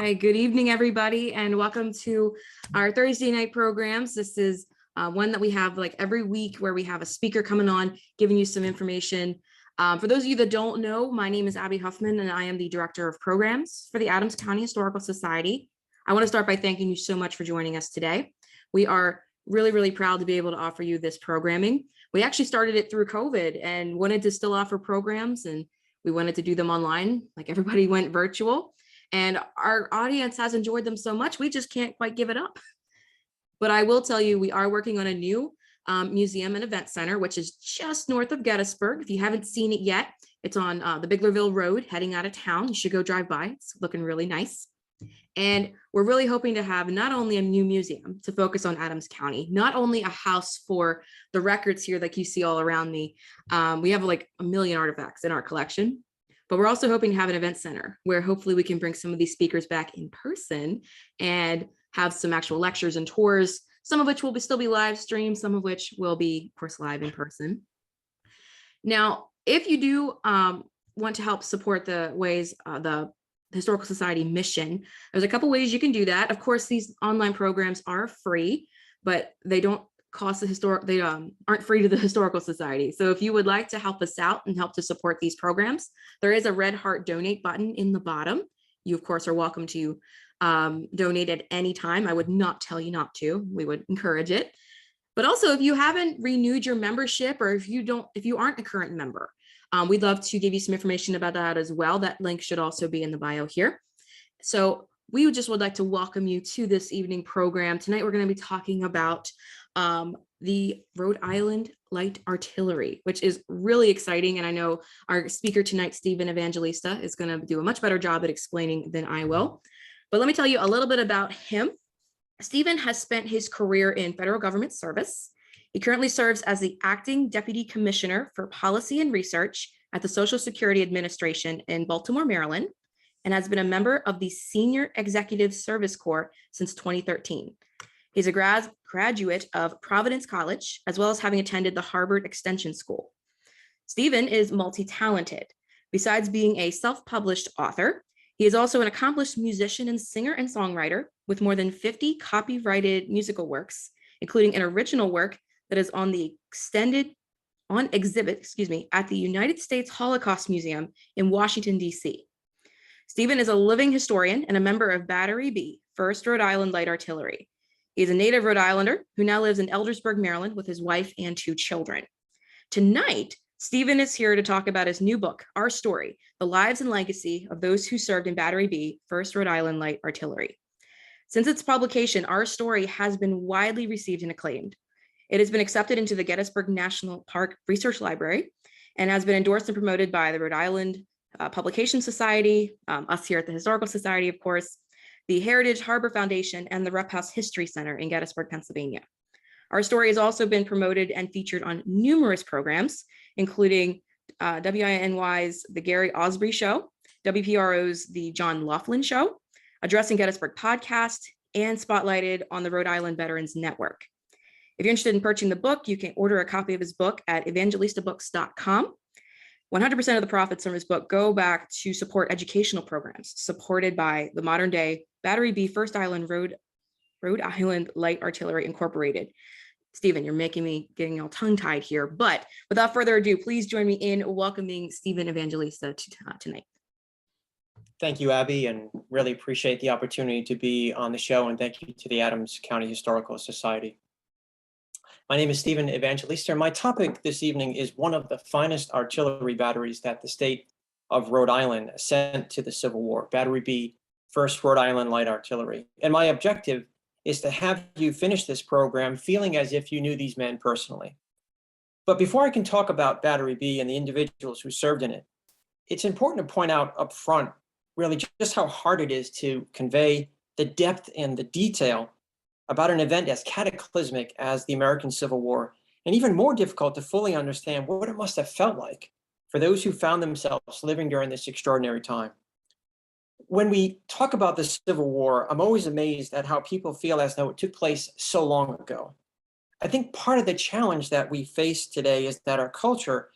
Hey, good evening, everybody, and welcome to our Thursday night programs. This is one that we have like every week where we have a speaker coming on, giving you some information. For those of you that don't know, my name is Abby Huffman, and I am the Director of Programs for the Adams County Historical Society. I want to start by thanking you so much for joining us today. We are really proud to be able to offer you this programming. We actually started it through COVID and wanted to still offer programs, and we wanted to do them online, like everybody went virtual. And our audience has enjoyed them so much, we just can't quite give it up. But I will tell you, we are working on a new museum and event center, which is just north of Gettysburg. If you haven't seen it yet, it's on the Biglerville Road heading out of town. You should go drive by. It's looking really nice. And we're really hoping to have not only a new museum to focus on Adams County, not only a house for the records here like you see all around me. We have like a million artifacts in our collection. But we're also hoping to have an event center where hopefully we can bring some of these speakers back in person and have some actual lectures and tours, some of which will still be live streamed, some of which will be, of course, live in person. Now, if you do want to help support the ways the Historical Society mission, there's a couple ways you can do that. Of course, these online programs are free, but they don't cost they aren't free to the Historical Society. So if you would like to help us out and help to support these programs, there is a red heart donate button in the bottom. You of course are welcome to donate at any time. I would not tell you not to. We would encourage it. But also, if you haven't renewed your membership, or if you aren't a current member, we'd love to give you some information about that as well. That link should also be in the bio here. So we just would like to welcome you to this evening program. Tonight, we're going to be talking about the Rhode Island Light Artillery, which is really exciting. And I know our speaker tonight, Stephen Evangelista, is going to do a much better job at explaining than I will. But let me tell you a little bit about him. Stephen has spent his career in federal government service. He currently serves as the acting deputy commissioner for policy and research at the Social Security Administration in Baltimore, Maryland, and has been a member of the Senior Executive Service Corps since 2013. He's a graduate of Providence College, as well as having attended the Harvard Extension School. Stephen is multi-talented. Besides being a self-published author, he is also an accomplished musician and singer and songwriter with more than 50 copyrighted musical works, including an original work that is on exhibit at the United States Holocaust Museum in Washington, D.C. Stephen is a living historian and a member of Battery B, 1st Rhode Island Light Artillery. He's a native Rhode Islander who now lives in Eldersburg, Maryland with his wife and 2 children. Tonight, Stephen is here to talk about his new book, Our Story, The Lives and Legacy of Those Who Served in Battery B, 1st Rhode Island Light Artillery. Since its publication, Our Story has been widely received and acclaimed. It has been accepted into the Gettysburg National Park Research Library and has been endorsed and promoted by the Rhode Island Publication Society, us here at the Historical Society, of course, the Heritage Harbor Foundation, and the Rupp House History Center in Gettysburg, Pennsylvania. Our story has also been promoted and featured on numerous programs, including WINY's The Gary Osbury Show, WPRO's The John Laughlin Show, Addressing Gettysburg podcast, and spotlighted on the Rhode Island Veterans Network. If you're interested in purchasing the book, you can order a copy of his book at evangelistabooks.com. 100% of the profits from his book go back to support educational programs supported by the modern day Battery B 1st Rhode Island Light Artillery Incorporated. Stephen, you're making me getting all tongue-tied here, but without further ado, please join me in welcoming Stephen Evangelista tonight. Thank you, Abby, and really appreciate the opportunity to be on the show, and thank you to the Adams County Historical Society. My name is Stephen Evangelista, and my topic this evening is one of the finest artillery batteries that the state of Rhode Island sent to the Civil War, Battery B, 1st Rhode Island Light Artillery. And my objective is to have you finish this program feeling as if you knew these men personally. But before I can talk about Battery B and the individuals who served in it, it's important to point out up front really just how hard it is to convey the depth and the detail about an event as cataclysmic as the American Civil War, and even more difficult to fully understand what it must have felt like for those who found themselves living during this extraordinary time. When we talk about the Civil War, I'm always amazed at how people feel as though it took place so long ago. I think part of the challenge that we face today is that our culture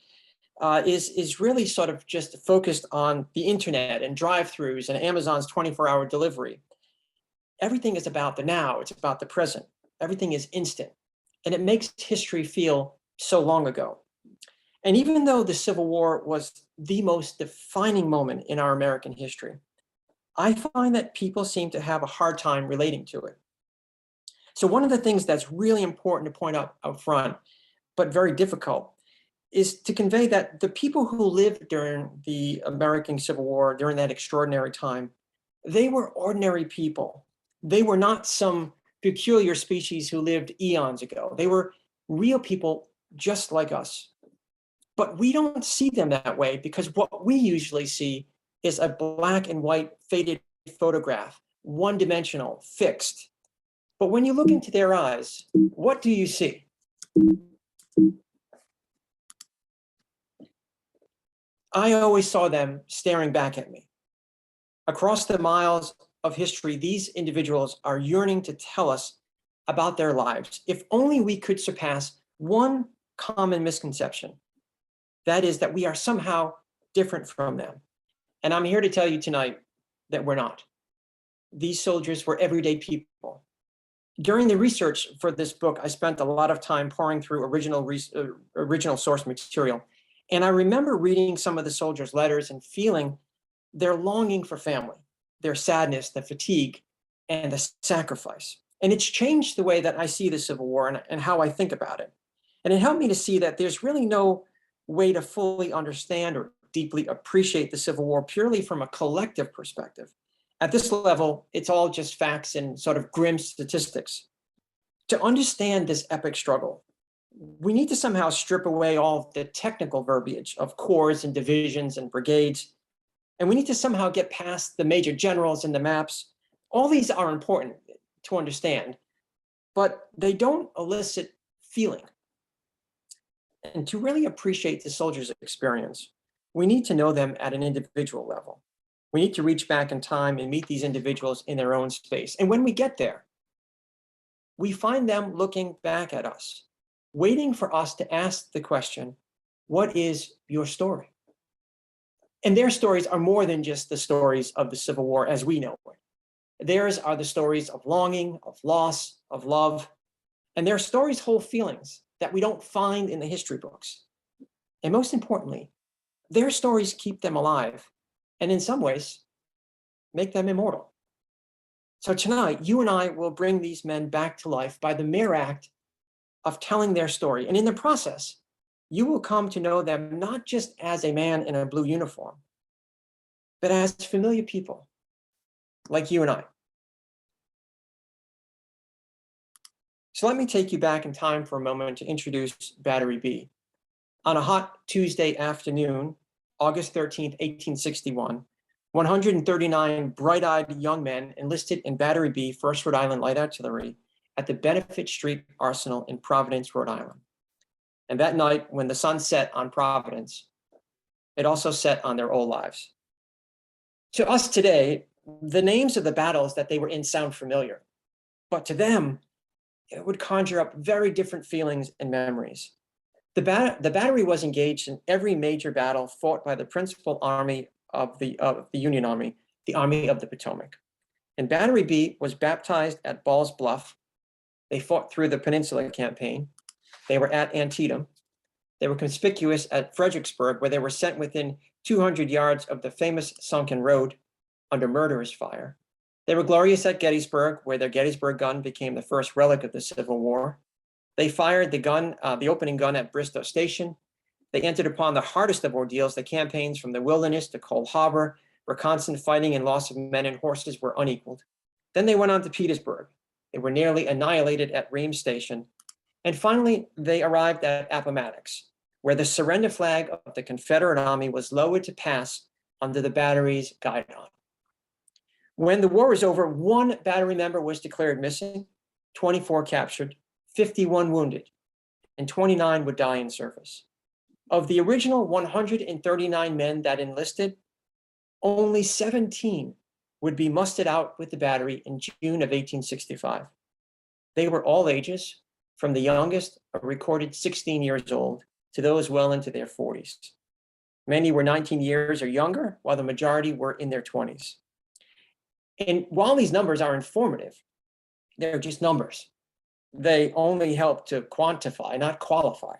is really sort of just focused on the internet and drive-throughs and Amazon's 24-hour delivery. Everything is about the now. It's about the present. Everything is instant. And it makes history feel so long ago. And even though the Civil War was the most defining moment in our American history, I find that people seem to have a hard time relating to it. So one of the things that's really important to point out up front, but very difficult, is to convey that the people who lived during the American Civil War, during that extraordinary time, they were ordinary people. They were not some peculiar species who lived eons ago. They were real people just like us. But we don't see them that way because what we usually see is a black and white faded photograph, one-dimensional, fixed. But when you look into their eyes, what do you see? I always saw them staring back at me. Across the miles of history, these individuals are yearning to tell us about their lives. If only we could surpass one common misconception, that is that we are somehow different from them. And I'm here to tell you tonight that we're not. These soldiers were everyday people. During the research for this book, I spent a lot of time poring through original source material. And I remember reading some of the soldiers' letters and feeling their longing for family, their sadness, the fatigue, and the sacrifice. And it's changed the way that I see the Civil War and how I think about it. And it helped me to see that there's really no way to fully understand or deeply appreciate the Civil War purely from a collective perspective. At this level, it's all just facts and sort of grim statistics. To understand this epic struggle, we need to somehow strip away all the technical verbiage of corps and divisions and brigades. And we need to somehow get past the major generals and the maps. All these are important to understand, but they don't elicit feeling. And to really appreciate the soldiers' experience, we need to know them at an individual level. We need to reach back in time and meet these individuals in their own space. And when we get there, we find them looking back at us, waiting for us to ask the question, what is your story? And their stories are more than just the stories of the Civil War as we know it. Theirs are the stories of longing, of loss, of love, and their stories hold feelings that we don't find in the history books. And most importantly, their stories keep them alive, and in some ways, make them immortal. So tonight, you and I will bring these men back to life by the mere act of telling their story. And in the process, you will come to know them not just as a man in a blue uniform, but as familiar people like you and I. So let me take you back in time for a moment to introduce Battery B. On a hot Tuesday afternoon, August 13th, 1861, 139 bright-eyed young men enlisted in Battery B, 1st Rhode Island Light Artillery, at the Benefit Street Arsenal in Providence, Rhode Island. And that night, when the sun set on Providence, it also set on their old lives. To us today, the names of the battles that they were in sound familiar, but to them, it would conjure up very different feelings and memories. The battery was engaged in every major battle fought by the principal army of the Union Army, the Army of the Potomac. And Battery B was baptized at Ball's Bluff. They fought through the Peninsula Campaign. They were at Antietam. They were conspicuous at Fredericksburg, where they were sent within 200 yards of the famous sunken Rhode under murderous fire. They were glorious at Gettysburg, where their Gettysburg gun became the first relic of the Civil War. They fired the opening gun at Bristow Station. They entered upon the hardest of ordeals, the campaigns from the Wilderness to Cold Harbor, where constant fighting and loss of men and horses were unequaled. Then they went on to Petersburg. They were nearly annihilated at Reams Station. And finally, they arrived at Appomattox, where the surrender flag of the Confederate Army was lowered to pass under the battery's guidon. When the war was over, one battery member was declared missing, 24 captured, 51 wounded, and 29 would die in service. Of the original 139 men that enlisted, only 17 would be mustered out with the battery in June of 1865. They were all ages, from the youngest, a recorded 16 years old, to those well into their 40s. Many were 19 years or younger, while the majority were in their 20s. And while these numbers are informative, they're just numbers. They only help to quantify, not qualify.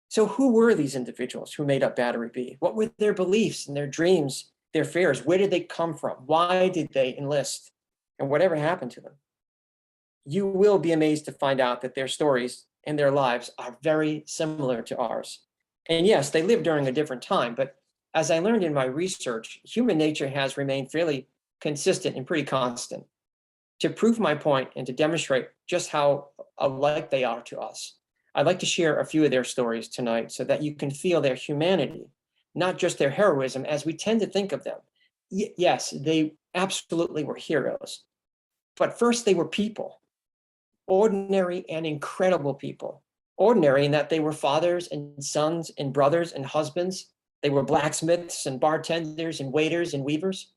So who were these individuals who made up Battery B? What were their beliefs and their dreams, their fears? Where did they come from? Why did they enlist? And whatever happened to them? You will be amazed to find out that their stories and their lives are very similar to ours. And yes, they lived during a different time, but as I learned in my research, human nature has remained fairly consistent and pretty constant. To prove my point and to demonstrate just how alike they are to us, I'd like to share a few of their stories tonight so that you can feel their humanity, not just their heroism as we tend to think of them. Yes, they absolutely were heroes, but first they were people, ordinary and incredible people. Ordinary in that they were fathers and sons and brothers and husbands. They were blacksmiths and bartenders and waiters and weavers,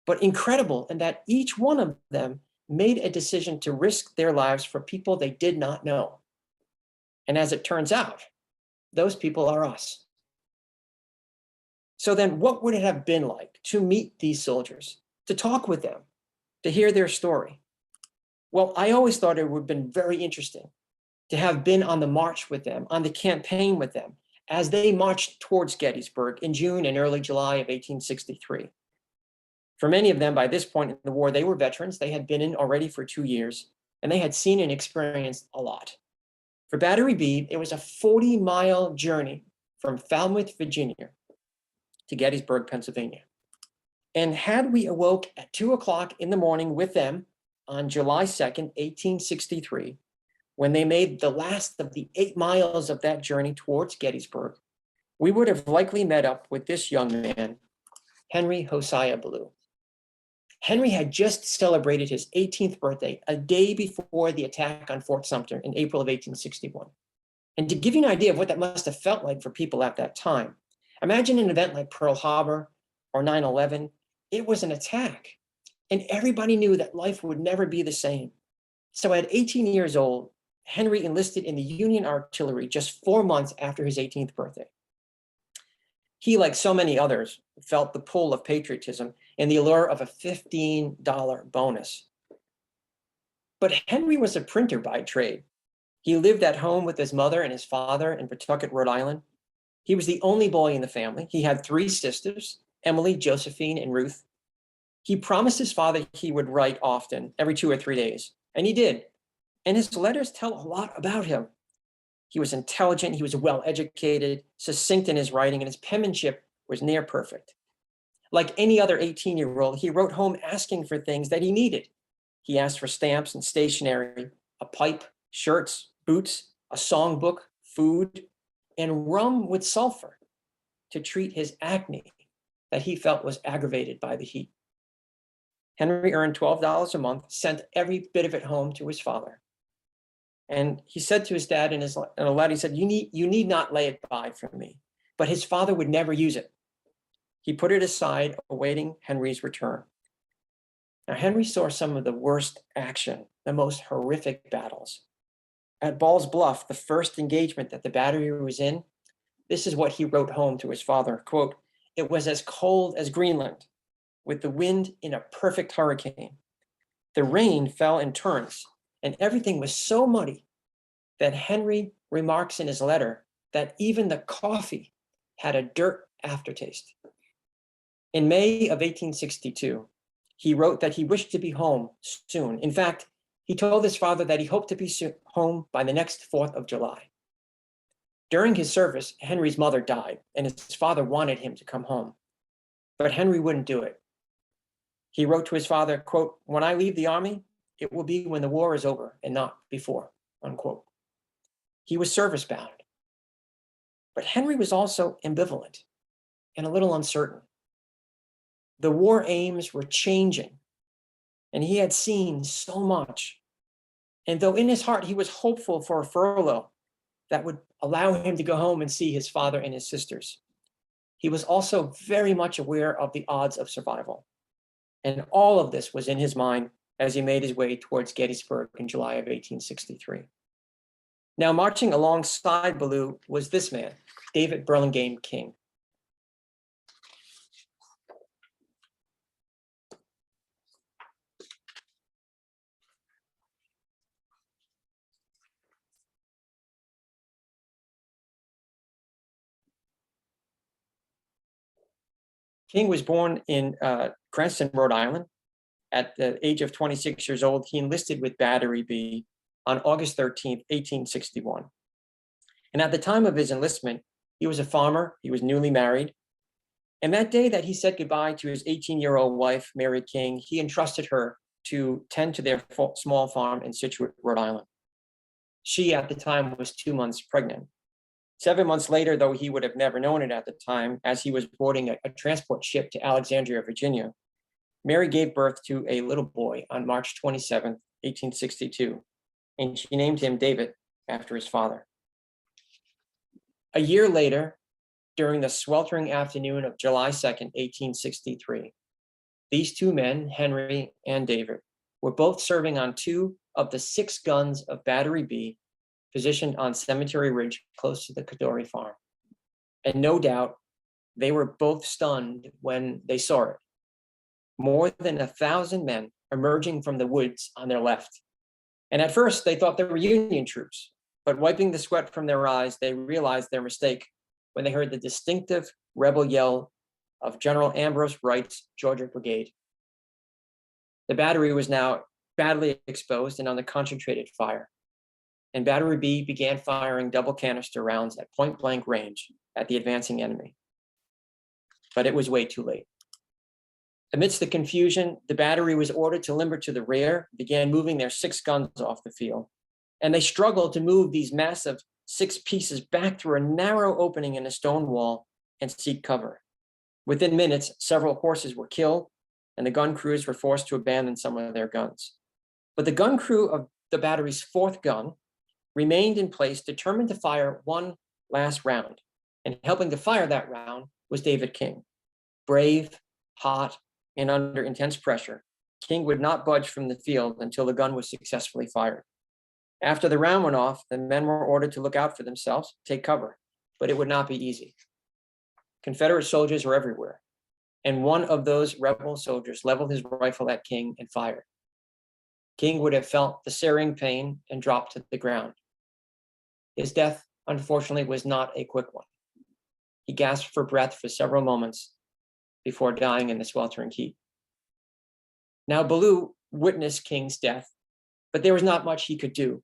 but incredible in that each one of them made a decision to risk their lives for people they did not know. And as it turns out, those people are us. So then what would it have been like to meet these soldiers, to talk with them, to hear their story? Well, I always thought it would have been very interesting to have been on the march with them, on the campaign with them, as they marched towards Gettysburg in June and early July of 1863. For many of them, by this point in the war, they were veterans. They had been in already for 2 years, and they had seen and experienced a lot. For Battery B, it was a 40-mile journey from Falmouth, Virginia, to Gettysburg, Pennsylvania. And had we awoke at 2 o'clock in the morning with them on July 2nd, 1863, when they made the last of the 8 miles of that journey towards Gettysburg, we would have likely met up with this young man, Henry Hosea Ballou. Henry had just celebrated his 18th birthday a day before the attack on Fort Sumter in April of 1861. And to give you an idea of what that must have felt like for people at that time, imagine an event like Pearl Harbor or 9/11. It was an attack, and everybody knew that life would never be the same. So at 18 years old, Henry enlisted in the Union Artillery just 4 months after his 18th birthday. He, like so many others, felt the pull of patriotism and the allure of a $15 bonus. But Henry was a printer by trade. He lived at home with his mother and his father in Pawtucket, Rhode Island. He was the only boy in the family. He had 3 sisters, Emily, Josephine, and Ruth. He promised his father he would write often, every 2 or 3 days, and he did. And his letters tell a lot about him. He was intelligent, he was well-educated, succinct in his writing, and his penmanship was near perfect. Like any other 18-year-old, he wrote home asking for things that he needed. He asked for stamps and stationery, a pipe, shirts, boots, a songbook, food, and rum with sulfur to treat his acne that he felt was aggravated by the heat. Henry earned $12 a month, sent every bit of it home to his father. And he said to his dad in a letter, he said, you need not lay it by for me. But his father would never use it. He put it aside, awaiting Henry's return. Now, Henry saw some of the worst action, the most horrific battles. At Ball's Bluff, the first engagement that the battery was in, this is what he wrote home to his father, quote, "It was as cold as Greenland, with the wind in a perfect hurricane. The rain fell in torrents, and everything was so muddy that Henry remarks in his letter that even the coffee had a dirt aftertaste." In May of 1862, he wrote that he wished to be home soon. In fact, he told his father that he hoped to be home by the next 4th of July. During his service, Henry's mother died, and his father wanted him to come home. But Henry wouldn't do it. He wrote to his father, quote, "When I leave the army, it will be when the war is over and not before," unquote. He was service bound. But Henry was also ambivalent and a little uncertain. The war aims were changing, and he had seen so much. And though in his heart he was hopeful for a furlough that would allow him to go home and see his father and his sisters, he was also very much aware of the odds of survival. And all of this was in his mind as he made his way towards Gettysburg in July of 1863. Now, marching alongside Ballou was this man, David Burlingame King. King was born in Cranston, Rhode Island. At the age of 26 years old, he enlisted with Battery B on August 13th, 1861. And at the time of his enlistment, he was a farmer, he was newly married. And that day that he said goodbye to his 18-year-old wife, Mary King, he entrusted her to tend to their small farm in Situate, Rhode Island. She, at the time, was 2 months pregnant. 7 months later, though he would have never known it at the time, as he was boarding a transport ship to Alexandria, Virginia, Mary gave birth to a little boy on March 27th, 1862, and she named him David after his father. A year later, during the sweltering afternoon of July 2nd, 1863, these two men, Henry and David, were both serving on 2 of the 6 guns of Battery B, positioned on Cemetery Ridge close to the Cadore farm. And no doubt, they were both stunned when they saw it. More than 1,000 men emerging from the woods on their left. And at first, they thought they were Union troops, but wiping the sweat from their eyes, they realized their mistake when they heard the distinctive rebel yell of General Ambrose Wright's Georgia Brigade. The battery was now badly exposed and under concentrated fire, and Battery B began firing double canister rounds at point-blank range at the advancing enemy. But it was way too late. Amidst the confusion, the battery was ordered to limber to the rear, began moving their 6 guns off the field, and they struggled to move these massive 6 pieces back through a narrow opening in a stone wall and seek cover. Within minutes, several horses were killed, and the gun crews were forced to abandon some of their guns. But the gun crew of the battery's 4th gun remained in place, determined to fire one last round, and helping to fire that round was David King. Brave, hot, and under intense pressure, King would not budge from the field until the gun was successfully fired. After the round went off, the men were ordered to look out for themselves, take cover, but it would not be easy. Confederate soldiers were everywhere, and one of those rebel soldiers leveled his rifle at King and fired. King would have felt the searing pain and dropped to the ground. His death, unfortunately, was not a quick one. He gasped for breath for several moments before dying in the sweltering heat. Now, Ballou witnessed King's death, but there was not much he could do.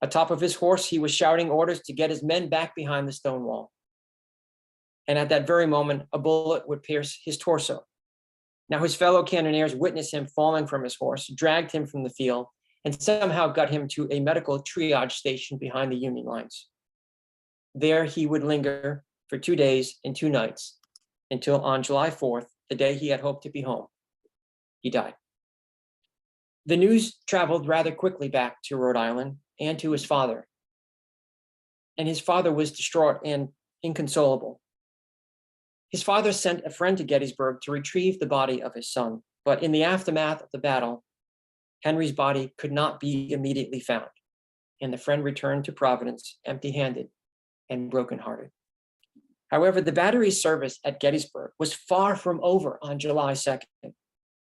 Atop of his horse, he was shouting orders to get his men back behind the stone wall. And at that very moment, a bullet would pierce his torso. Now, his fellow cannoneers witnessed him falling from his horse, dragged him from the field, and somehow got him to a medical triage station behind the Union lines. There he would linger for 2 days and 2 nights, until on July 4th, the day he had hoped to be home, he died. The news traveled rather quickly back to Rhode Island and to his father. And his father was distraught and inconsolable. His father sent a friend to Gettysburg to retrieve the body of his son, but in the aftermath of the battle, Henry's body could not be immediately found, and the friend returned to Providence empty-handed and brokenhearted. However, the battery's service at Gettysburg was far from over on July 2nd.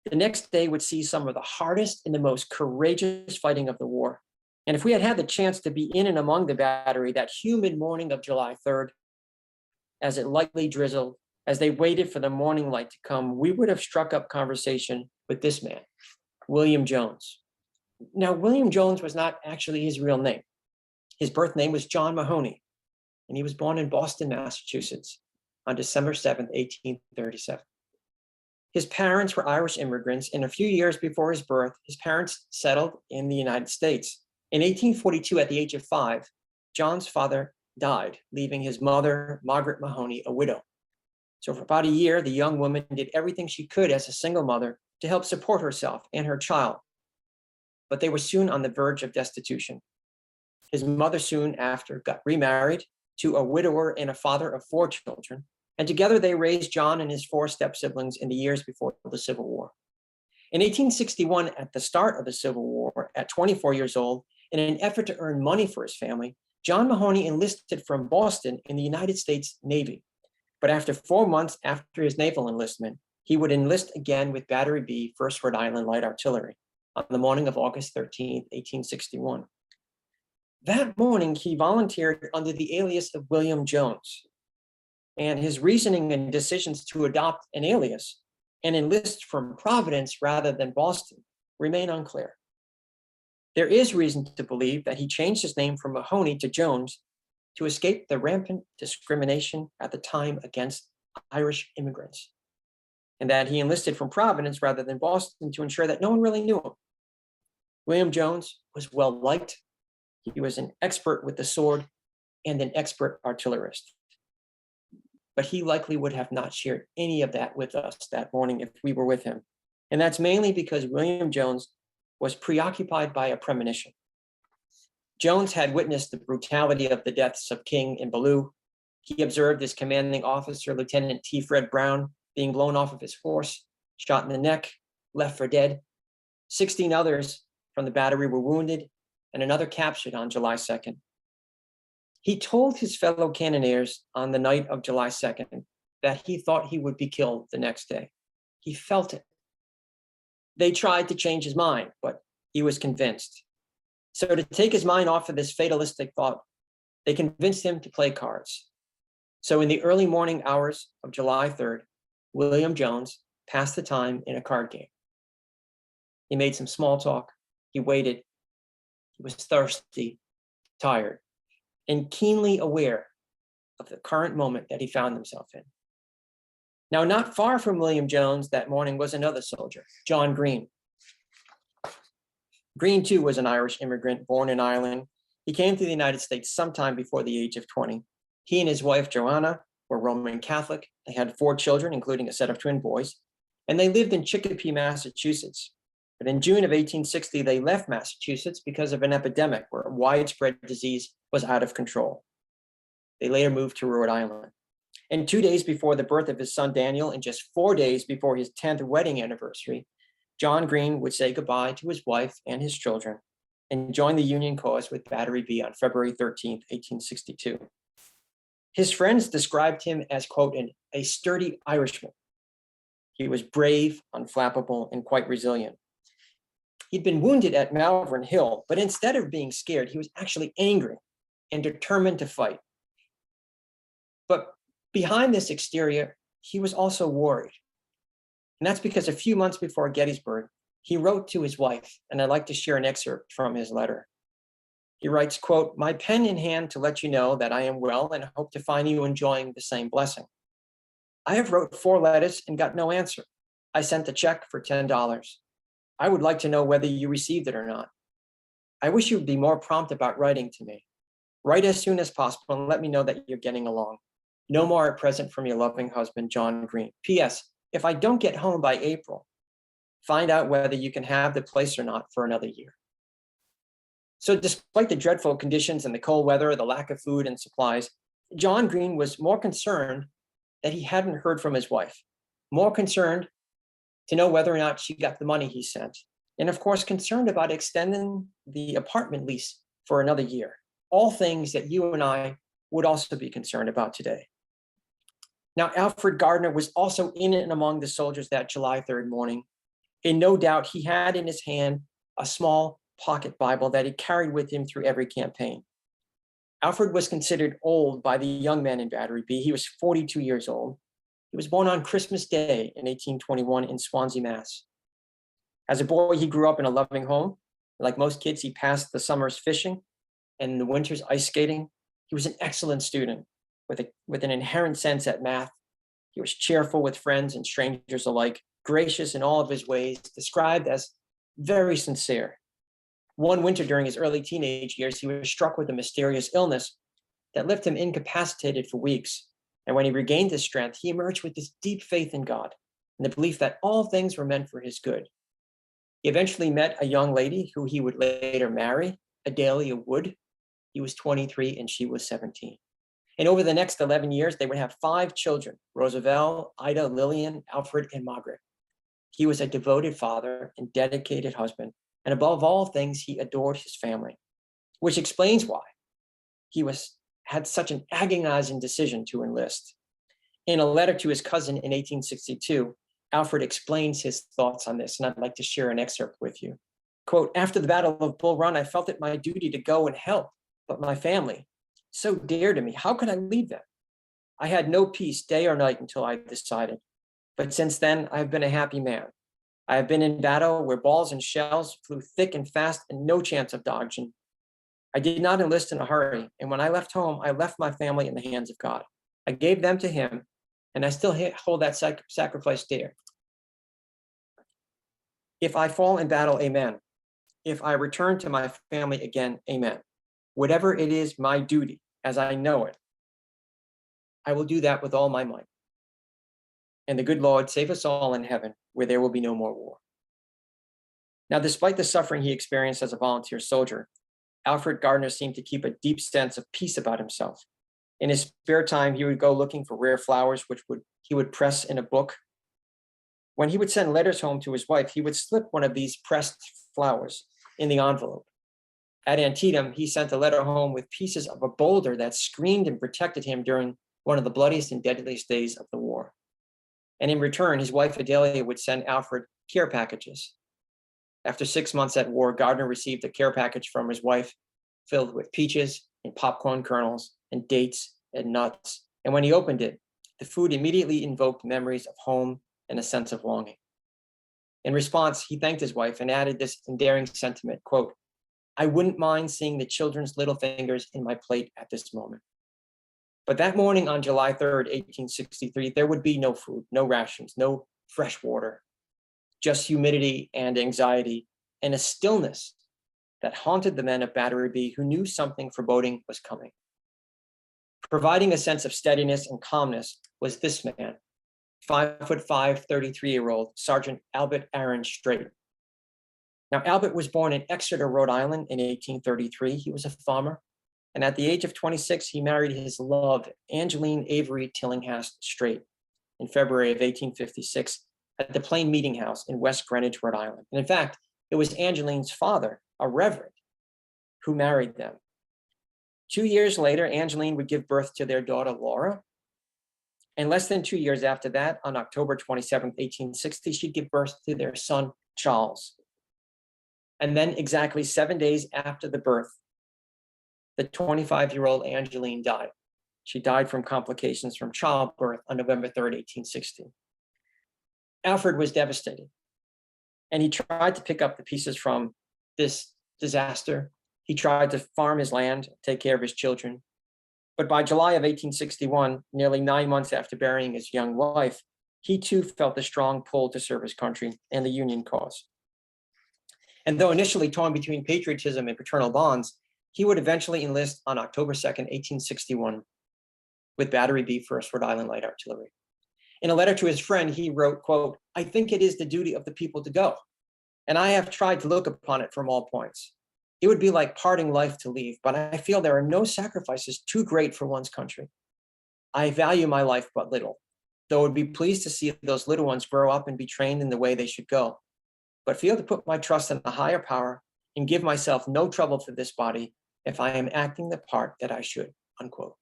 The next day would see some of the hardest and the most courageous fighting of the war. And if we had had the chance to be in and among the battery that humid morning of July 3rd, as it lightly drizzled, as they waited for the morning light to come, we would have struck up conversation with this man, William Jones. Now, William Jones was not actually his real name. His birth name was John Mahoney, and he was born in Boston, Massachusetts on December 7th, 1837. His parents were Irish immigrants, and a few years before his birth, his parents settled in the United States. In 1842, at the age of 5, John's father died, leaving his mother, Margaret Mahoney, a widow. So for about a year, the young woman did everything she could as a single mother to help support herself and her child. But they were soon on the verge of destitution. His mother soon after got remarried to a widower and a father of 4 children, and together they raised John and his 4 step-siblings in the years before the Civil War. In 1861, at the start of the Civil War, at 24 years old, in an effort to earn money for his family, John Mahoney enlisted from Boston in the United States Navy. But after 4 months after his naval enlistment, he would enlist again with Battery B, 1st Rhode Island Light Artillery, on the morning of August 13, 1861. That morning, he volunteered under the alias of William Jones. and his reasoning and decisions to adopt an alias and enlist from Providence rather than Boston remain unclear. There is reason to believe that he changed his name from Mahoney to Jones to escape the rampant discrimination at the time against Irish immigrants, and that he enlisted from Providence rather than Boston to ensure that no one really knew him. William Jones was well liked. He was an expert with the sword and an expert artillerist. But he likely would have not shared any of that with us that morning if we were with him. And that's mainly because William Jones was preoccupied by a premonition. Jones had witnessed the brutality of the deaths of King and Ballou. He observed his commanding officer, Lieutenant T. Fred Brown, being blown off of his horse, shot in the neck, left for dead. 16 others from the battery were wounded, and another captured on July 2nd. He told his fellow cannoneers on the night of July 2nd that he thought he would be killed the next day. He felt it. They tried to change his mind, but he was convinced. So to take his mind off of this fatalistic thought, they convinced him to play cards. So in the early morning hours of July 3rd, William Jones passed the time in a card game. He made some small talk. He waited. He was thirsty, tired, and keenly aware of the current moment that he found himself in. Now, not far from William Jones that morning was another soldier, John Green. Green, too, was an Irish immigrant born in Ireland. He came to the United States sometime before the age of 20. He and his wife, Joanna, were Roman Catholic. They had 4 children, including a set of twin boys, and they lived in Chicopee, Massachusetts. But in June of 1860, they left Massachusetts because of an epidemic where widespread disease was out of control. They later moved to Rhode Island. And 2 days before the birth of his son Daniel, and just 4 days before his 10th wedding anniversary, John Green would say goodbye to his wife and his children and join the Union cause with Battery B on February 13th, 1862. His friends described him as, quote, a sturdy Irishman. He was brave, unflappable, and quite resilient. He'd been wounded at Malvern Hill, but instead of being scared, he was actually angry and determined to fight. But behind this exterior, he was also worried. And that's because a few months before Gettysburg, he wrote to his wife, and I'd like to share an excerpt from his letter. He writes, quote, "My pen in hand to let you know that I am well and hope to find you enjoying the same blessing. I have wrote 4 letters and got no answer. I sent a check for $10. I would like to know whether you received it or not. I wish you would be more prompt about writing to me. Write as soon as possible and let me know that you're getting along. No more at present from your loving husband, John Green. P.S. If I don't get home by April, find out whether you can have the place or not for another year." So despite the dreadful conditions and the cold weather, the lack of food and supplies, John Green was more concerned that he hadn't heard from his wife, more concerned to know whether or not she got the money he sent, and of course, concerned about extending the apartment lease for another year. All things that you and I would also be concerned about today. Now, Alfred Gardner was also in and among the soldiers that July 3rd morning, and no doubt he had in his hand a small pocket Bible that he carried with him through every campaign. Alfred was considered old by the young men in Battery B. He was 42 years old. He was born on Christmas Day in 1821 in Swansea, Mass. As a boy, he grew up in a loving home. Like most kids, he passed the summers fishing and the winters ice skating. He was an excellent student with an inherent sense at math. He was cheerful with friends and strangers alike, gracious in all of his ways, described as very sincere. One winter during his early teenage years, he was struck with a mysterious illness that left him incapacitated for weeks. And when he regained his strength, he emerged with this deep faith in God and the belief that all things were meant for his good. He eventually met a young lady who he would later marry, Adelia Wood. He was 23 and she was 17. And over the next 11 years, they would have 5 children, Roosevelt, Ida, Lillian, Alfred, and Margaret. He was a devoted father and dedicated husband. And above all things, he adored his family, which explains why he had such an agonizing decision to enlist. In a letter to his cousin in 1862, Alfred explains his thoughts on this, and I'd like to share an excerpt with you. Quote, "After the Battle of Bull Run, I felt it my duty to go and help, but my family, so dear to me, how could I leave them? I had no peace day or night until I decided. But since then, I've been a happy man. I have been in battle where balls and shells flew thick and fast and no chance of dodging. I did not enlist in a hurry, and when I left home, I left my family in the hands of God. I gave them to him, and I still hold that sacrifice dear. If I fall in battle, amen. If I return to my family again, amen. Whatever it is my duty, as I know it, I will do that with all my might. And the good Lord save us all in heaven, where there will be no more war. Now, despite the suffering he experienced as a volunteer soldier, Alfred Gardner seemed to keep a deep sense of peace about himself. In his spare time, he would go looking for rare flowers, which he would press in a book. When he would send letters home to his wife, he would slip one of these pressed flowers in the envelope. At Antietam, he sent a letter home with pieces of a boulder that screened and protected him during one of the bloodiest and deadliest days of the war. And in return, his wife Adelia would send Alfred care packages. After 6 months at war, Gardner received a care package from his wife filled with peaches and popcorn kernels and dates and nuts. And when he opened it, the food immediately invoked memories of home and a sense of longing. In response, he thanked his wife and added this endearing sentiment, quote, "I wouldn't mind seeing the children's little fingers in my plate at this moment." But that morning on July 3rd, 1863, there would be no food, no rations, no fresh water, just humidity and anxiety and a stillness that haunted the men of Battery B who knew something foreboding was coming. Providing a sense of steadiness and calmness was this man, 5'5", 33-year-old Sergeant Albert Aaron Strait. Now, Albert was born in Exeter, Rhode Island in 1833. He was a farmer. And at the age of 26, he married his love, Angeline Avery Tillinghast Strait, in February of 1856 at the Plain Meeting House in West Greenwich, Rhode Island. And in fact, it was Angeline's father, a reverend, who married them. 2 years later, Angeline would give birth to their daughter, Laura. And less than 2 years after that, on October 27, 1860, she'd give birth to their son, Charles. And then exactly 7 days after the birth, the 25-year-old Angeline died. She died from complications from childbirth on November 3rd, 1860. Alfred was devastated, and he tried to pick up the pieces from this disaster. He tried to farm his land, take care of his children. But by July of 1861, nearly 9 months after burying his young wife, he too felt a strong pull to serve his country and the Union cause. And though initially torn between patriotism and paternal bonds, he would eventually enlist on October 2nd, 1861, with Battery B, 1st Rhode Island Light Artillery. In a letter to his friend, he wrote, quote, "I think it is the duty of the people to go, and I have tried to look upon it from all points. It would be like parting life to leave, but I feel there are no sacrifices too great for one's country. I value my life but little, though I would be pleased to see those little ones grow up and be trained in the way they should go, but feel to put my trust in a higher power and give myself no trouble for this body if I am acting the part that I should," unquote.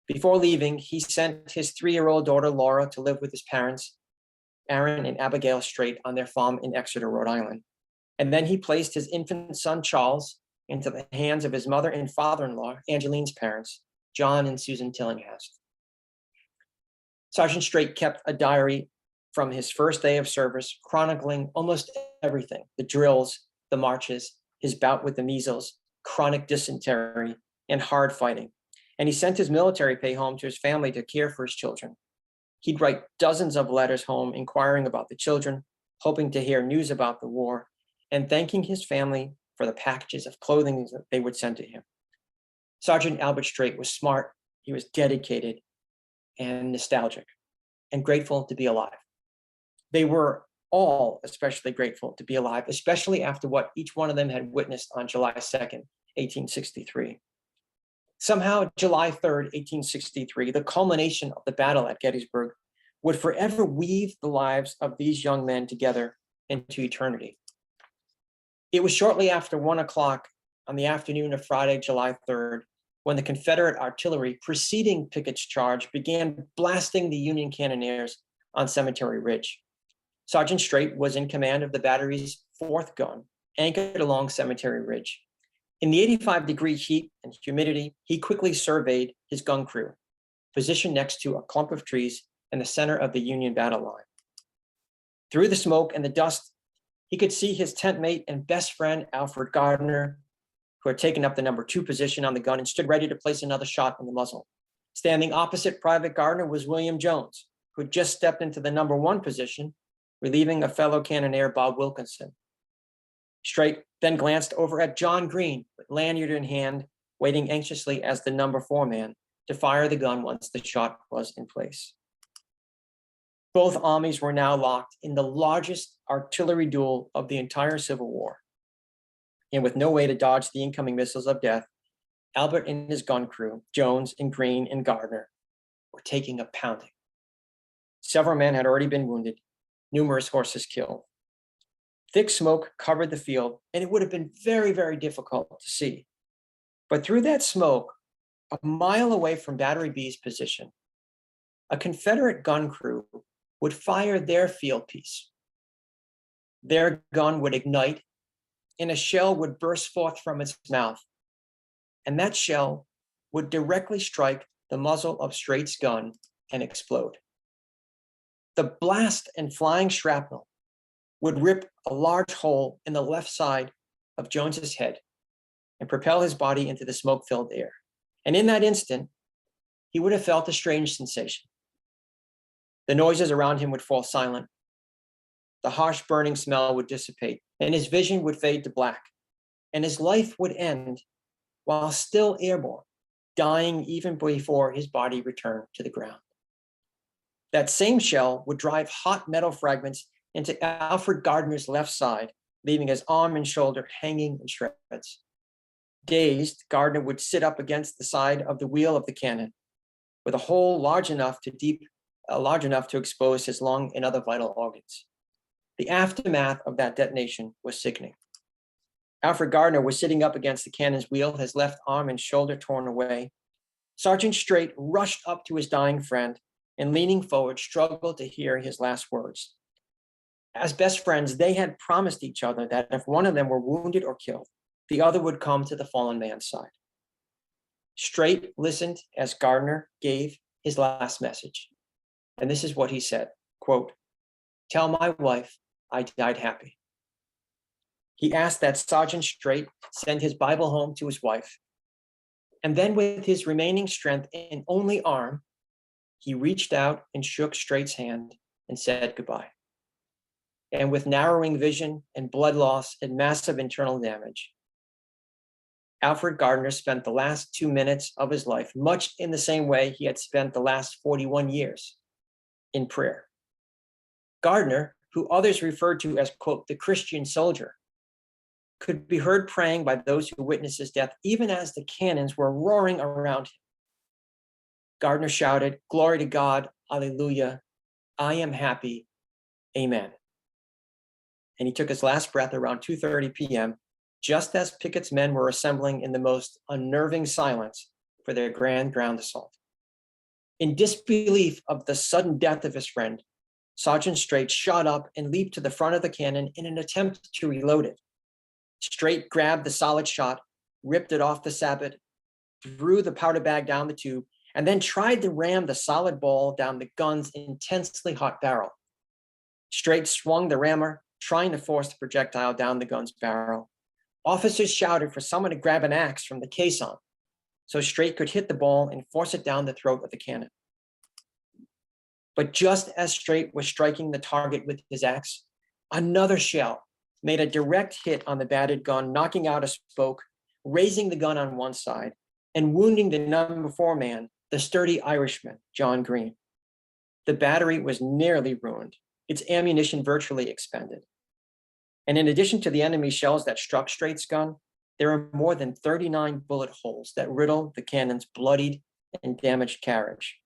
Before leaving, he sent his 3-year-old daughter, Laura, to live with his parents, Aaron and Abigail Strait, on their farm in Exeter, Rhode Island. And then he placed his infant son, Charles, into the hands of his mother and father-in-law, Angeline's parents, John and Susan Tillinghast. Sergeant Strait kept a diary from his first day of service, chronicling almost everything: the drills, the marches, his bout with the measles, chronic dysentery, and hard fighting. And he sent his military pay home to his family to care for his children. He'd write dozens of letters home inquiring about the children, hoping to hear news about the war, and thanking his family for the packages of clothing that they would send to him. Sergeant Albert Strait was smart, he was dedicated and nostalgic, and grateful to be alive. They were all especially grateful to be alive, especially after what each one of them had witnessed on July 2nd, 1863. Somehow, July 3rd, 1863, the culmination of the battle at Gettysburg, would forever weave the lives of these young men together into eternity. It was shortly after 1 o'clock on the afternoon of Friday, July 3rd, when the Confederate artillery preceding Pickett's charge began blasting the Union cannoneers on Cemetery Ridge. Sergeant Strait was in command of the battery's 4th gun, anchored along Cemetery Ridge. In the 85-degree heat and humidity, he quickly surveyed his gun crew. positioned next to a clump of trees in the center of the Union battle line. Through the smoke and the dust, he could see his tent mate and best friend, Alfred Gardner, who had taken up the number 2 position on the gun and stood ready to place another shot in the muzzle. Standing opposite Private Gardner was William Jones, who had just stepped into the number 1 position, relieving a fellow cannoneer, Bob Wilkinson. Strait then glanced over at John Green, with lanyard in hand, waiting anxiously as the number 4 man to fire the gun once the shot was in place. Both armies were now locked in the largest artillery duel of the entire Civil War. And with no way to dodge the incoming missiles of death, Albert and his gun crew, Jones and Green and Gardner, were taking a pounding. Several men had already been wounded, numerous horses killed. Thick smoke covered the field, and it would have been very, very difficult to see. But through that smoke, a mile away from Battery B's position, a Confederate gun crew would fire their field piece. Their gun would ignite, and a shell would burst forth from its mouth. And that shell would directly strike the muzzle of Strait's gun and explode. The blast and flying shrapnel would rip a large hole in the left side of Jones's head and propel his body into the smoke-filled air. And in that instant, he would have felt a strange sensation. The noises around him would fall silent. The harsh burning smell would dissipate, and his vision would fade to black, and his life would end while still airborne, dying even before his body returned to the ground. That same shell would drive hot metal fragments into Alfred Gardner's left side, leaving his arm and shoulder hanging in shreds. Dazed, Gardner would sit up against the side of the wheel of the cannon, with a hole large enough to expose his lung and other vital organs. The aftermath of that detonation was sickening. Alfred Gardner was sitting up against the cannon's wheel, his left arm and shoulder torn away. Sergeant Strait rushed up to his dying friend and, leaning forward, struggled to hear his last words. As best friends, they had promised each other that if one of them were wounded or killed, the other would come to the fallen man's side. Strait listened as Gardner gave his last message. And this is what he said, quote, "Tell my wife I died happy." He asked that Sergeant Strait send his Bible home to his wife. And then, with his remaining strength and only arm, he reached out and shook Strait's hand and said goodbye. And with narrowing vision and blood loss and massive internal damage, Alfred Gardner spent the last 2 minutes of his life much in the same way he had spent the last 41 years, in prayer. Gardner, who others referred to as, quote, the Christian soldier, could be heard praying by those who witnessed his death, even as the cannons were roaring around him. Gardner shouted, "Glory to God, Alleluia, I am happy, Amen." And he took his last breath around 2:30 p.m., just as Pickett's men were assembling in the most unnerving silence for their grand ground assault. In disbelief of the sudden death of his friend, Sergeant Strait shot up and leaped to the front of the cannon in an attempt to reload it. Strait grabbed the solid shot, ripped it off the sabot, threw the powder bag down the tube, and then tried to ram the solid ball down the gun's intensely hot barrel. Strait swung the rammer, trying to force the projectile down the gun's barrel. Officers shouted for someone to grab an axe from the caisson so Strait could hit the ball and force it down the throat of the cannon. But just as Strait was striking the target with his axe, another shell made a direct hit on the battered gun, knocking out a spoke, raising the gun on one side, and wounding the number 4 man, the sturdy Irishman, John Green. The battery was nearly ruined, its ammunition virtually expended. And in addition to the enemy shells that struck Strait's gun, there were more than 39 bullet holes that riddled the cannon's bloodied and damaged carriage.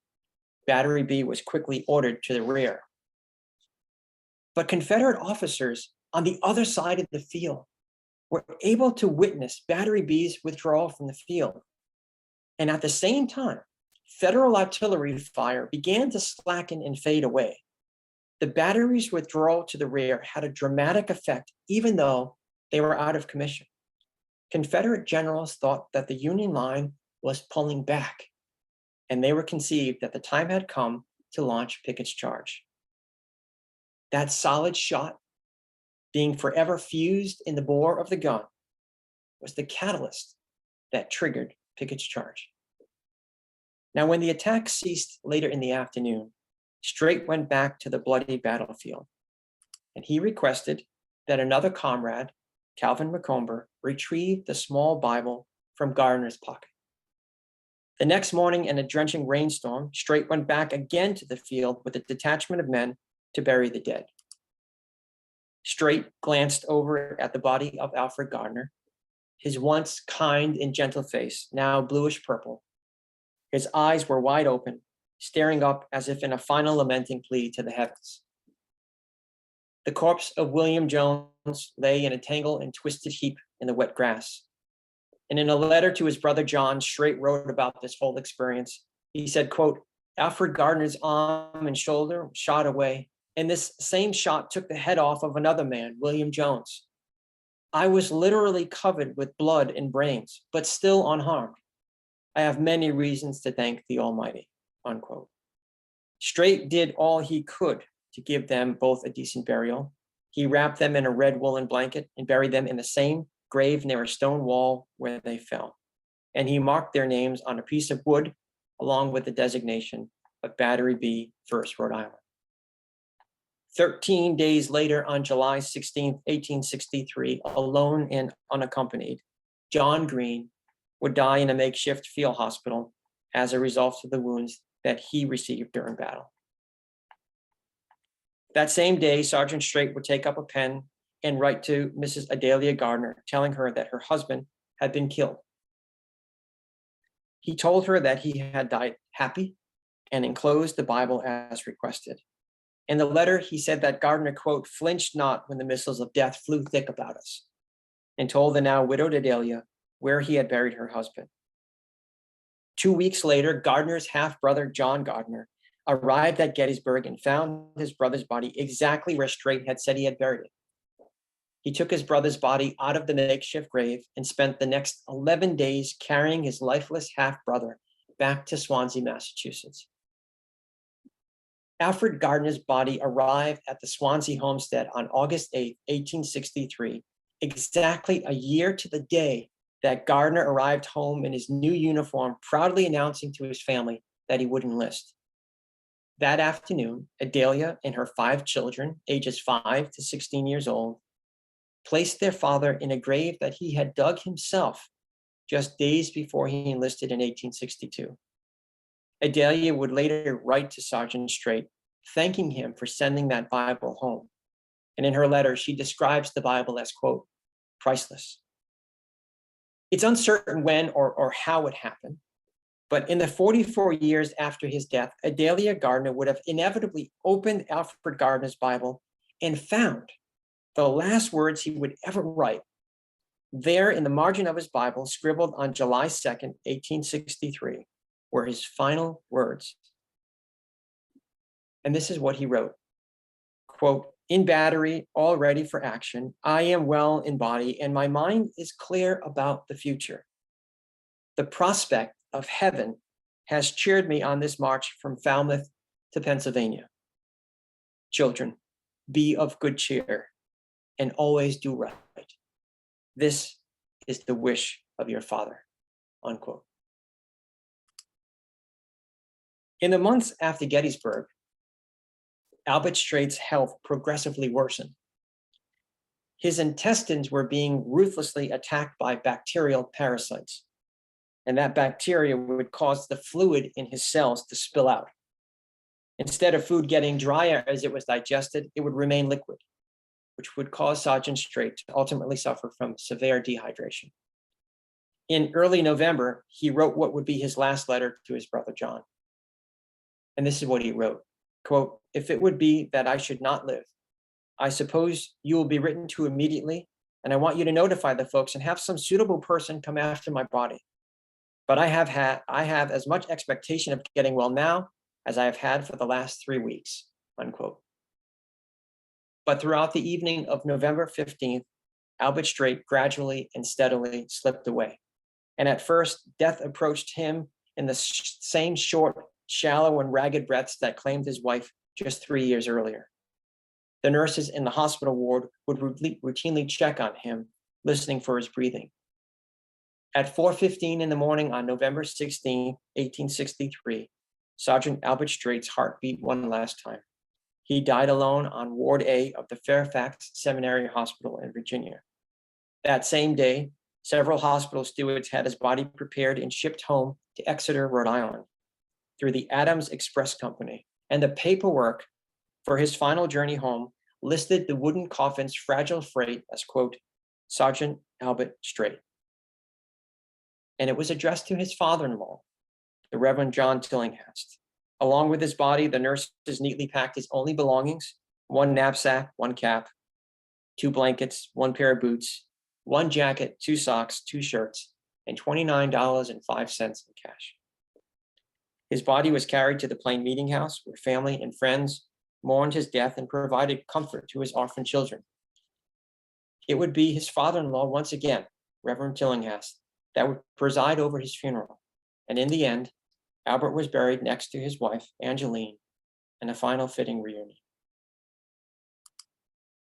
Battery B was quickly ordered to the rear. But Confederate officers on the other side of the field were able to witness Battery B's withdrawal from the field. And at the same time, Federal artillery fire began to slacken and fade away. The battery's withdrawal to the rear had a dramatic effect, even though they were out of commission. Confederate generals thought that the Union line was pulling back. and they were conceived that the time had come to launch Pickett's charge. That solid shot, being forever fused in the bore of the gun, was the catalyst that triggered Pickett's charge. Now, when the attack ceased later in the afternoon, Strait went back to the bloody battlefield, and he requested that another comrade, Calvin Macomber, retrieve the small Bible from Gardner's pocket. The next morning, in a drenching rainstorm, Strait went back again to the field with a detachment of men to bury the dead. Strait glanced over at the body of Alfred Gardner, his once kind and gentle face, now bluish purple. His eyes were wide open, staring up as if in a final lamenting plea to the heavens. The corpse of William Jones lay in a tangled and twisted heap in the wet grass. And in a letter to his brother John, Strait wrote about this whole experience. He said, quote, "Alfred Gardner's arm and shoulder shot away, and this same shot took the head off of another man, William Jones. I was literally covered with blood and brains, but still unharmed. I have many reasons to thank the Almighty," unquote. Strait did all he could to give them both a decent burial. He wrapped them in a red woolen blanket and buried them in the same grave near a stone wall where they fell. And he marked their names on a piece of wood along with the designation of Battery B, 1st Rhode Island. 13 days later, on July 16, 1863, alone and unaccompanied, John Green would die in a makeshift field hospital as a result of the wounds that he received during battle. That same day, Sergeant Strait would take up a pen and write to Mrs. Adelia Gardner, telling her that her husband had been killed. He told her that he had died happy and enclosed the Bible as requested. In the letter, he said that Gardner, quote, "flinched not when the missiles of death flew thick about us," and told the now widowed Adelia where he had buried her husband. 2 weeks later, Gardner's half-brother, John Gardner, arrived at Gettysburg and found his brother's body exactly where Strait had said he had buried it. He took his brother's body out of the makeshift grave and spent the next 11 days carrying his lifeless half-brother back to Swansea, Massachusetts. Alfred Gardner's body arrived at the Swansea homestead on August 8, 1863, exactly a year to the day that Gardner arrived home in his new uniform, proudly announcing to his family that he would enlist. That afternoon, Adelia and her 5 children, ages 5 to 16 years old, placed their father in a grave that he had dug himself just days before he enlisted in 1862. Adelia would later write to Sergeant Strait, thanking him for sending that Bible home. And in her letter, she describes the Bible as, quote, "priceless." It's uncertain when or how it happened, but in the 44 years after his death, Adelia Gardner would have inevitably opened Alfred Gardner's Bible and found the last words he would ever write there in the margin of his Bible, scribbled on July 2nd, 1863, were his final words. And this is what he wrote, quote, "In battery, all ready for action, I am well in body and my mind is clear about the future. The prospect of heaven has cheered me on this march from Falmouth to Pennsylvania. Children, be of good cheer and always do right. This is the wish of your father," unquote. In the months after Gettysburg, Albert Strait's health progressively worsened. His intestines were being ruthlessly attacked by bacterial parasites, and that bacteria would cause the fluid in his cells to spill out. Instead of food getting drier as it was digested, it would remain liquid, which would cause Sergeant Strait to ultimately suffer from severe dehydration. In early November, he wrote what would be his last letter to his brother John. And this is what he wrote, quote, "If it would be that I should not live, I suppose you will be written to immediately, and I want you to notify the folks and have some suitable person come after my body. But I have as much expectation of getting well now as I have had for the last 3 weeks," unquote. But throughout the evening of November 15th, Albert Strait gradually and steadily slipped away. And at first, death approached him in the same short, shallow, and ragged breaths that claimed his wife just 3 years earlier. The nurses in the hospital ward would routinely check on him, listening for his breathing. At 4:15 in the morning on November 16, 1863, Sergeant Albert Strait's heart beat one last time. He died alone on Ward A of the Fairfax Seminary Hospital in Virginia. That same day, several hospital stewards had his body prepared and shipped home to Exeter, Rhode Island, through the Adams Express Company, and the paperwork for his final journey home listed the wooden coffin's fragile freight as, quote, Sergeant Albert Strait. And it was addressed to his father-in-law, the Reverend John Tillinghast. Along with his body, the nurses neatly packed his only belongings: one knapsack, one cap, 2 blankets, 1 pair of boots, 1 jacket, 2 socks, 2 shirts, and $29.05 in cash. His body was carried to the Plain Meeting House, where family and friends mourned his death and provided comfort to his orphan children. It would be his father-in-law once again, Reverend Tillinghast, that would preside over his funeral. And in the end, Albert was buried next to his wife, Angeline, in a final fitting reunion.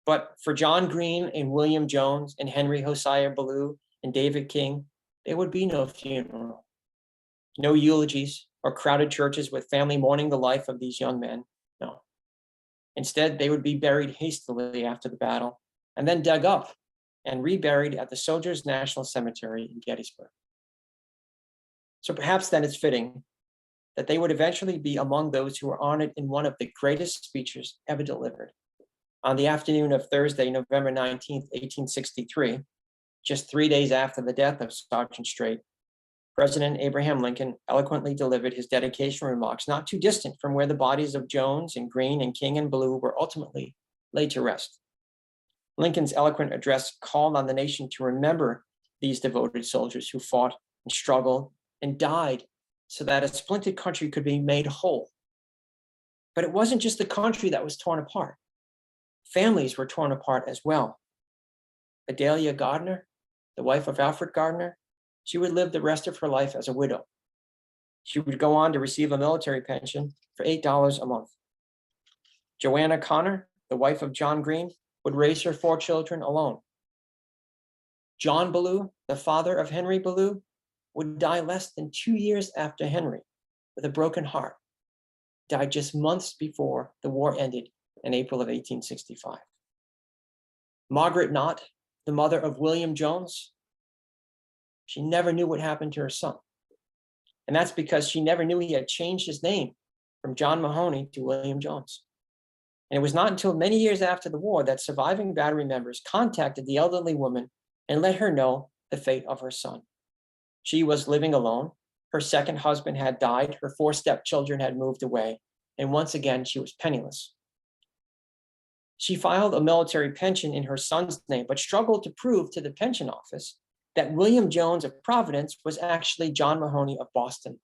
But for John Green and William Jones and Henry Hosiah Ballou and David King, there would be no funeral, no eulogies or crowded churches with family mourning the life of these young men. No. Instead, they would be buried hastily after the battle and then dug up and reburied at the Soldiers' National Cemetery in Gettysburg. So perhaps then it's fitting that they would eventually be among those who were honored in one of the greatest speeches ever delivered. On the afternoon of Thursday, November 19th, 1863, just 3 days after the death of Sergeant Strait, President Abraham Lincoln eloquently delivered his dedication remarks, not too distant from where the bodies of Jones and Green and King and Ballou were ultimately laid to rest. Lincoln's eloquent address called on the nation to remember these devoted soldiers who fought and struggled and died so that a splintered country could be made whole. But it wasn't just the country that was torn apart. Families were torn apart as well. Adelia Gardner, the wife of Alfred Gardner, she would live the rest of her life as a widow. She would go on to receive a military pension for $8 a month. Joanna Connor, the wife of John Green, would raise her 4 children alone. John Ballou, the father of Henry Ballou, would die less than 2 years after Henry with a broken heart. Died just months before the war ended in April of 1865. Margaret Nott, the mother of William Jones, she never knew what happened to her son. And that's because she never knew he had changed his name from John Mahoney to William Jones. And it was not until many years after the war that surviving Battery members contacted the elderly woman and let her know the fate of her son. She was living alone. Her second husband had died. Her 4 stepchildren had moved away. And once again, she was penniless. She filed a military pension in her son's name, but struggled to prove to the pension office that William Jones of Providence was actually John Mahoney of Boston.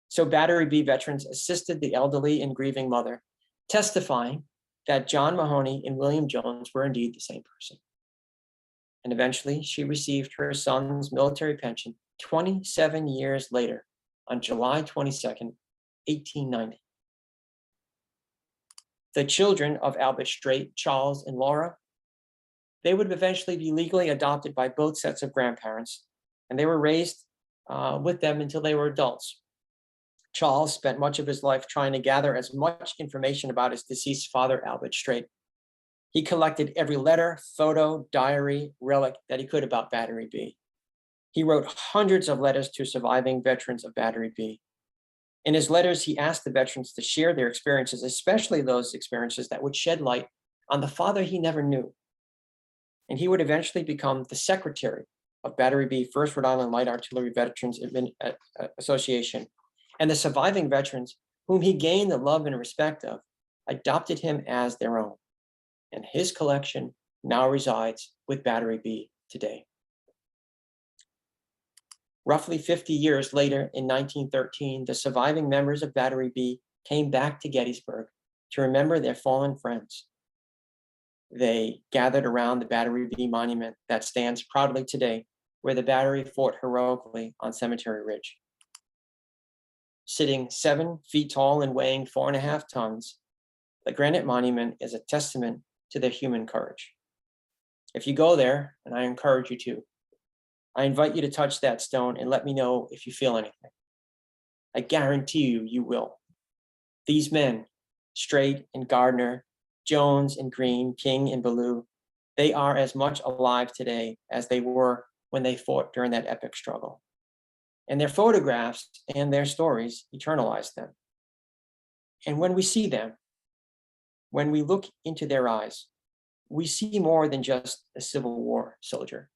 So Battery B veterans assisted the elderly and grieving mother, testifying that John Mahoney and William Jones were indeed the same person. And eventually she received her son's military pension 27 years later on July 22nd, 1890. The children of Albert Strait, Charles and Laura, they would eventually be legally adopted by both sets of grandparents, and they were raised with them until they were adults. Charles spent much of his life trying to gather as much information about his deceased father, Albert Strait. He collected every letter, photo, diary, relic that he could about Battery B. He wrote hundreds of letters to surviving veterans of Battery B. In his letters, he asked the veterans to share their experiences, especially those experiences that would shed light on the father he never knew. And he would eventually become the secretary of Battery B, 1st Rhode Island Light Artillery Veterans Association. And the surviving veterans, whom he gained the love and respect of, adopted him as their own. And his collection now resides with Battery B today. Roughly 50 years later, in 1913, the surviving members of Battery B came back to Gettysburg to remember their fallen friends. They gathered around the Battery B monument that stands proudly today, where the battery fought heroically on Cemetery Ridge. Sitting 7 feet tall and weighing 4.5 tons, the granite monument is a testament to their human courage. If you go there, and I encourage you to, I invite you to touch that stone and let me know if you feel anything. I guarantee you, you will. These men, Strait and Gardner, Jones and Green, King and Ballou, they are as much alive today as they were when they fought during that epic struggle. And their photographs and their stories eternalize them. And when we see them, when we look into their eyes, we see more than just a Civil War soldier.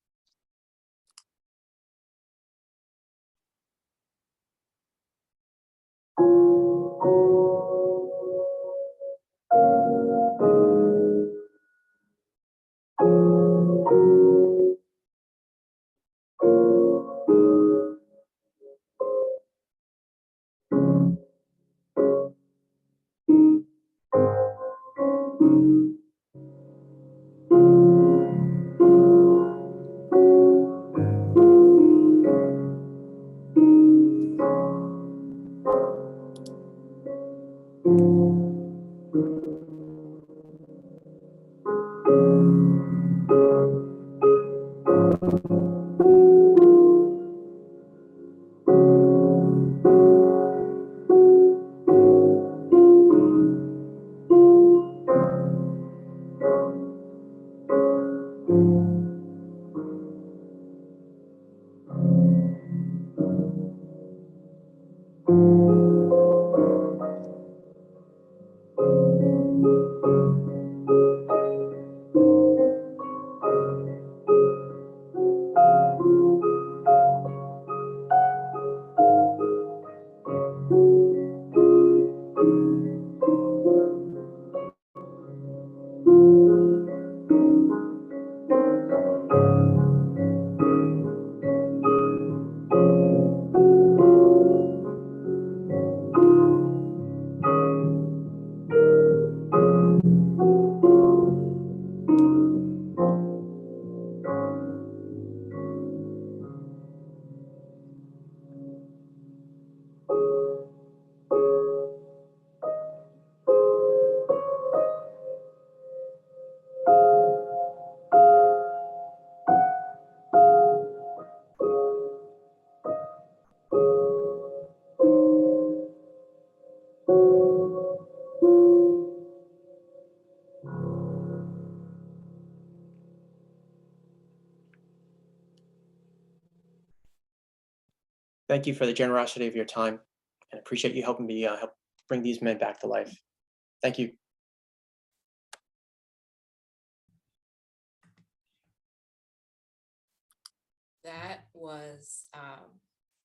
Thank you for the generosity of your time, and appreciate you helping me help bring these men back to life. Thank you. That was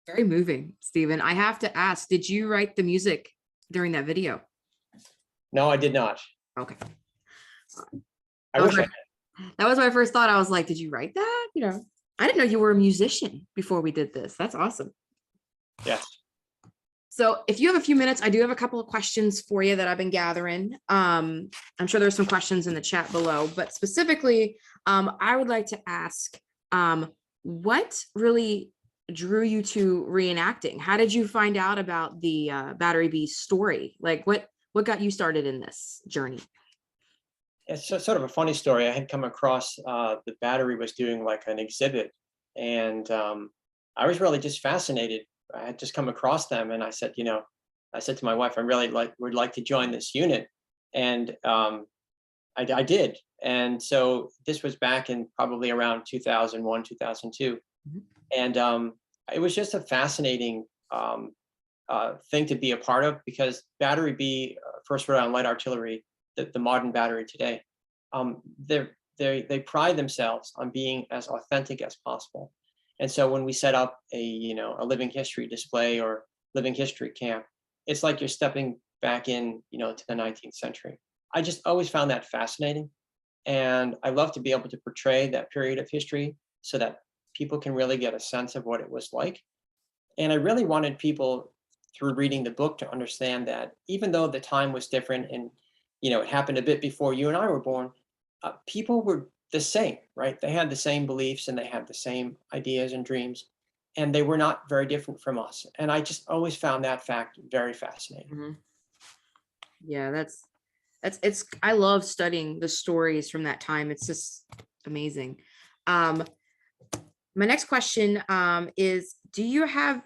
very moving, Stephen. I have to ask, did you write the music during that video? No, I did not. Okay. I wish I had. That was my first thought. I was like, did you write that? You know, I didn't know you were a musician before we did this. That's awesome. Yes. So if you have a few minutes, I do have a couple of questions for you that I've been gathering. I'm sure there's some questions in the chat below, but specifically, I would like to ask, what really drew you to reenacting? How did you find out about the Battery B story? Like what got you started in this journey? It's sort of a funny story. I had come across the Battery was doing like an exhibit, and I was really just fascinated. I had just come across them, and I said, I said to my wife, I really would like to join this unit, and I did. And so this was back in probably around 2001, 2002, and it was just a fascinating thing to be a part of, because Battery B, First Rhode Island Light Artillery, the modern battery today, they pride themselves on being as authentic as possible. And so when we set up a living history display or living history camp, it's like you're stepping back in, to the 19th century. I just always found that fascinating. And I love to be able to portray that period of history so that people can really get a sense of what it was like. And I really wanted people, through reading the book, to understand that even though the time was different and, it happened a bit before you and I were born, people were the same, right? They had the same beliefs and they had the same ideas and dreams. and they were not very different from us. And I just always found that fact very fascinating. Mm-hmm. Yeah, it's I love studying the stories from that time. It's just amazing. My next question is, have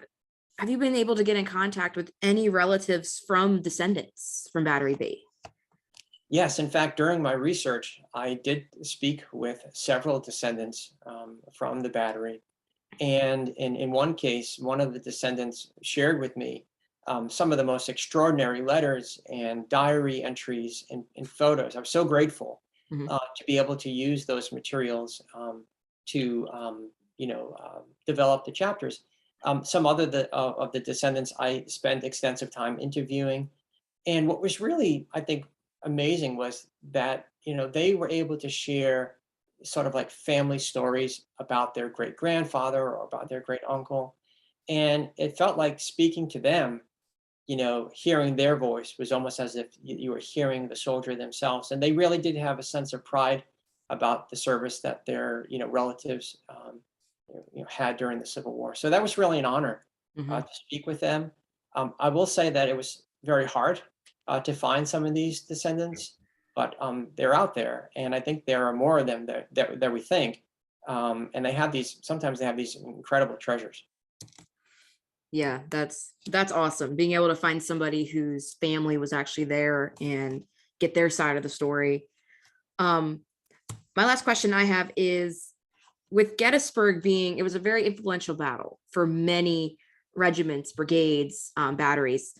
you been able to get in contact with any relatives from descendants from Battery B? Yes, in fact, during my research, I did speak with several descendants from the Battery. And in one case, one of the descendants shared with me some of the most extraordinary letters and diary entries and photos. I'm so grateful Mhm. to be able to use those materials to develop the chapters. Some other of the descendants I spent extensive time interviewing. And what was really, I think, amazing was that, they were able to share sort of like family stories about their great grandfather or about their great uncle. And it felt like speaking to them, hearing their voice was almost as if you were hearing the soldier themselves. And they really did have a sense of pride about the service that their, relatives had during the Civil War. So that was really an honor Mhm. to speak with them. I will say that it was very hard to find some of these descendants, but they're out there, and I think there are more of them that we think. And sometimes they have these incredible treasures. Yeah, that's awesome. Being able to find somebody whose family was actually there and get their side of the story. My last question I have is, with Gettysburg it was a very influential battle for many regiments, brigades, batteries.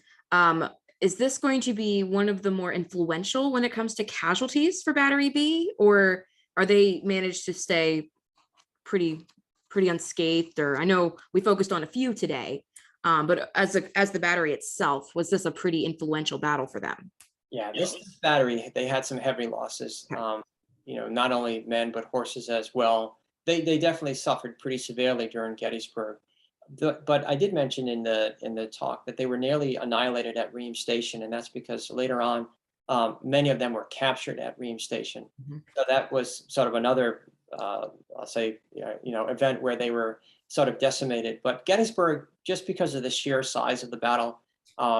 Is this going to be one of the more influential when it comes to casualties for Battery B, or are they managed to stay pretty unscathed? Or I know we focused on a few today, but as the battery itself, was this a pretty influential battle for them? Yeah, this battery, they had some heavy losses. Not only men but horses as well. They definitely suffered pretty severely during Gettysburg. But I did mention in the talk that they were nearly annihilated at Ream Station, and that's because later on, many of them were captured at Ream Station. Mhm. So that was sort of another, I'll say, event where they were sort of decimated. But Gettysburg, just because of the sheer size of the battle,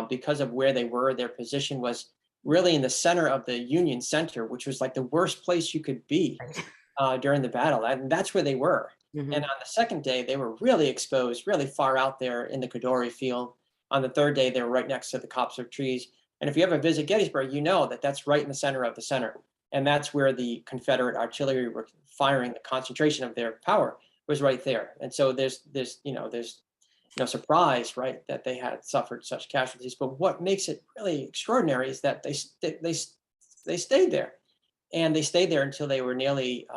because of where they were, their position was really in the center of the Union Center, which was like the worst place you could be during the battle, and that's where they were. Mhm. And on the second day, they were really exposed, really far out there in the Cadore field. On the third day, they were right next to the copse of trees. And if you ever visit Gettysburg, you know that that's right in the center of the center. And that's where the Confederate artillery were firing. The concentration of their power was right there. And so there's no surprise, right, that they had suffered such casualties. But what makes it really extraordinary is that they stayed there, and they stayed there until they were nearly,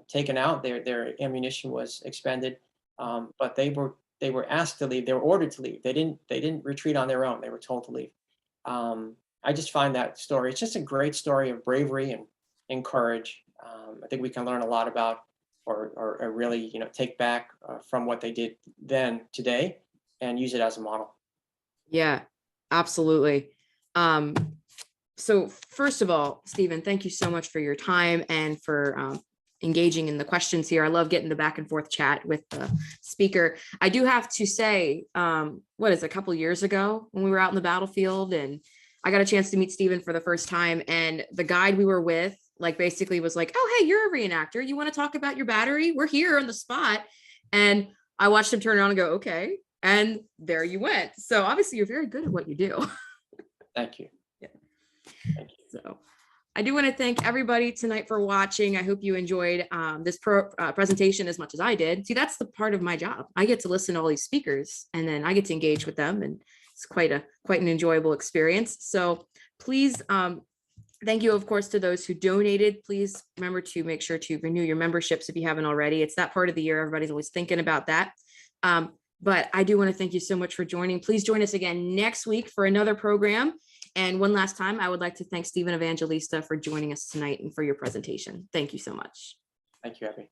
taken out. Their ammunition was expended, but they were asked to leave. They were ordered to leave. They didn't retreat on their own. They were told to leave. I just find that story. It's just a great story of bravery and courage. I think we can learn a lot about, or really, take back from what they did then today, and use it as a model. Yeah, absolutely. So first of all, Stephen, thank you so much for your time and for engaging in the questions here. I love getting the back and forth chat with the speaker. I do have to say, what is it, a couple of years ago when we were out in the battlefield, and I got a chance to meet Stephen for the first time, and the guide we were with basically was like, "Oh, hey, you're a reenactor. You want to talk about your battery? We're here on the spot." And I watched him turn around and go, "Okay." And there you went. So obviously you're very good at what you do. Thank you. Yeah. Thank you. So I do want to thank everybody tonight for watching. I hope you enjoyed this presentation as much as I did. See, that's the part of my job. I get to listen to all these speakers, and then I get to engage with them, and it's quite an enjoyable experience. So please, thank you, of course, to those who donated. Please remember to make sure to renew your memberships if you haven't already. It's that part of the year. Everybody's always thinking about that. But I do want to thank you so much for joining. Please join us again next week for another program. And one last time, I would like to thank Stephen Evangelista for joining us tonight and for your presentation. Thank you so much. Thank you, Abby.